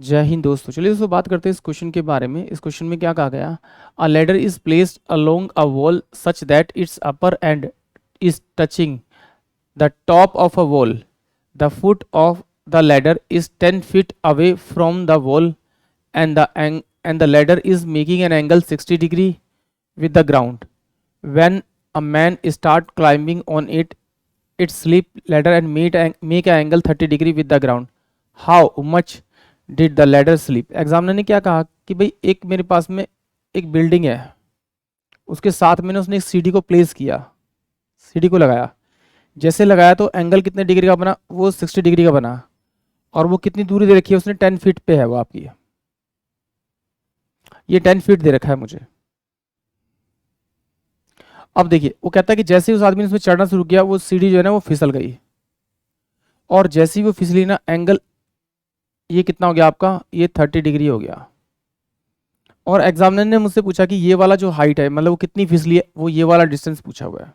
जय हिंद दोस्तों। चलिए दोस्तों बात करते हैं इस क्वेश्चन के बारे में। इस क्वेश्चन में क्या कहा गया, अ ladder is placed along a wall such that it's upper and is touching the top of a wall, the foot of the ladder is 10 feet away from the wall and the ladder is making an angle 60 degree with the ground. When a man start climbing on it, it slip ladder and make an angle 30 degree with the ground. How much did the ladder slip? Examiner ने क्या कहा कि भाई एक मेरे पास में एक building है, उसके साथ में उसने एक सीढ़ी को प्लेस किया, सीढ़ी को लगाया, जैसे लगाया तो एंगल कितने डिग्री का बना, वो 60 डिग्री का बना, और वो कितनी दूरी दे रखी है उसने 10 फीट पे है वो आपकी, ये 10 फीट दे रखा है मुझे। अब देखिए वो कहता है कि जैसे ही उस आदमी ने उसमें चढ़ना शुरू किया वो सीढ़ी जो है ना वो फिसल गई, और जैसे ही वो फिसली ना एंगल ये कितना हो गया आपका, ये 30 डिग्री हो गया। और एग्जामिनर ने मुझसे पूछा कि ये वाला जो हाइट है मतलब वो कितनी फिसली है, वो ये वाला डिस्टेंस पूछा हुआ है।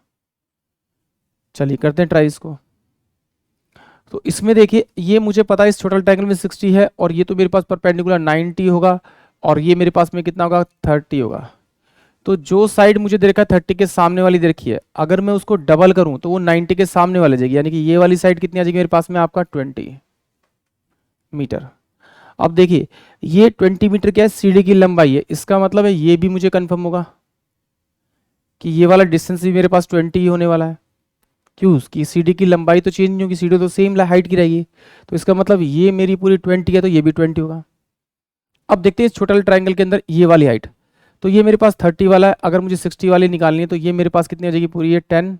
चलिए करते हैं ट्राई इसको। तो इसमें देखिए ये मुझे पता है इस टोटल ट्रायंगल में 60 है, और ये तो मेरे पास परपेंडिकुलर 90 होगा, और ये मेरे पास में कितना होगा 30 होगा। तो जो साइड मुझे दे रखा है 30 के सामने वाली दे रखी है, अगर मैं उसको डबल करूं तो वो 90 के सामने वाले जाएगी, यानी कि ये वाली साइड कितनी आ जाएगी मेरे पास में आपका 20 मीटर। अब देखिए ये 20 मीटर क्या है, सीढ़ी की लंबाई है, इसका मतलब है ये भी मुझे कंफर्म होगा कि ये वाला डिस्टेंस भी मेरे पास 20 ही होने वाला है। क्यों, उसकी सीढ़ी की लंबाई तो चेंज नहीं होगी, सीढ़ी तो सेम हाइट की रहेगी, तो इसका मतलब ये मेरी पूरी 20 है तो ये भी 20 होगा। अब देखते हैं इस छोटे ट्राइंगल के अंदर ये वाली हाइट, तो ये मेरे पास 30 वाला है, अगर मुझे 60 वाली निकालनी है तो ये मेरे पास कितनी हो जाएगी पूरी, ये 10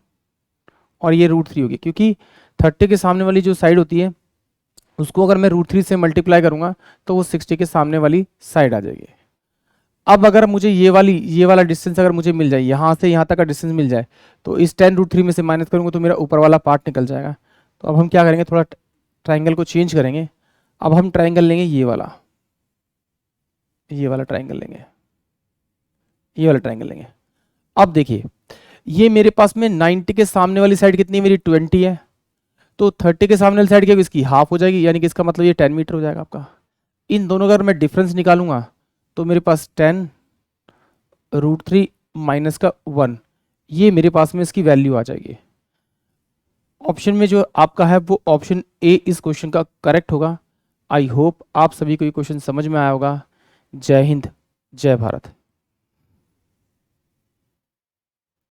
और ये √3 होगी, क्योंकि 30 के सामने वाली जो साइड होती है उसको अगर मैं √3 से मल्टीप्लाई करूंगा तो वो 60 के सामने वाली साइड आ जाएगी। अब अगर मुझे ये वाला डिस्टेंस अगर मुझे मिल जाए, यहाँ से यहाँ तक का डिस्टेंस मिल जाए, तो इस 10 √3 में से माइनस करूँगा तो मेरा ऊपर वाला पार्ट निकल जाएगा। तो अब हम क्या करेंगे, थोड़ा ट्राइंगल को चेंज करेंगे। अब हम ट्राइंगल लेंगे ये वाला ट्राइंगल लेंगे, ये वाला ट्राइंगल लेंगे। अब देखिए ये मेरे पास में 90 के सामने वाली साइड कितनी है मेरी 20 है, तो 30 के सामने वाली साइड क्या इसकी हाफ हो जाएगी, यानी कि इसका मतलब ये 10 मीटर हो जाएगा आपका। इन दोनों का अगर मैं डिफरेंस निकालूंगा तो मेरे पास 10 √3 माइनस का 1, ये मेरे पास में इसकी वैल्यू आ जाएगी। ऑप्शन में जो आपका है वो ऑप्शन ए इस क्वेश्चन का करेक्ट होगा। आई होप आप सभी को ये क्वेश्चन समझ में आया होगा। जय हिंद, जय भारत।